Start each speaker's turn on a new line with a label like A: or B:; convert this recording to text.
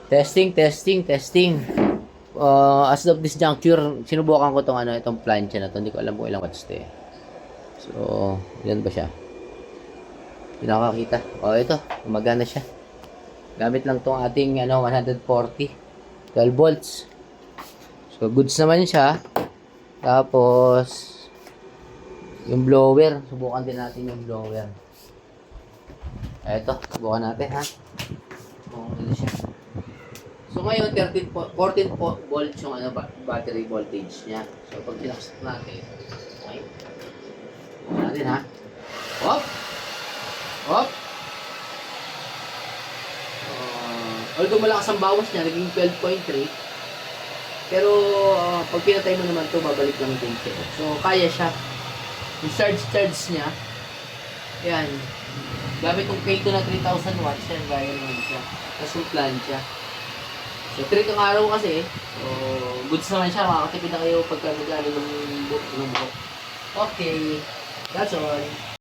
A: Testing, testing, testing. As of this juncture, sinubukan ko itong plancha na to. Hindi ko alam kung ilang watts to eh. So, ilan ba siya? Hindi nakakita. Ito, gumagana siya. Gamit lang tong ating 140 12 volts. So, goods naman siya. Tapos, yung blower. Subukan din natin yung blower. Ito, subukan natin ha. Kung ano siya. So ngayon 14 volts yung battery voltage niya. So pag pinaksak natin, okay. Bukan natin ha. Hop. Hop. Although malakas ang bawas niya, naging 12.3. Pero pag pinatay mo naman to, babalik lang din siya. So kaya siya. Yung charge niya. Yan. Gamit yung K2 na 3,000 watts, yan, gaya naman siya. Tapos yung plancha. So, 3 kang araw kasi, so, goods naman siya, makakatipid na kayo pagka nag-ano ng buhok. Okay, that's all.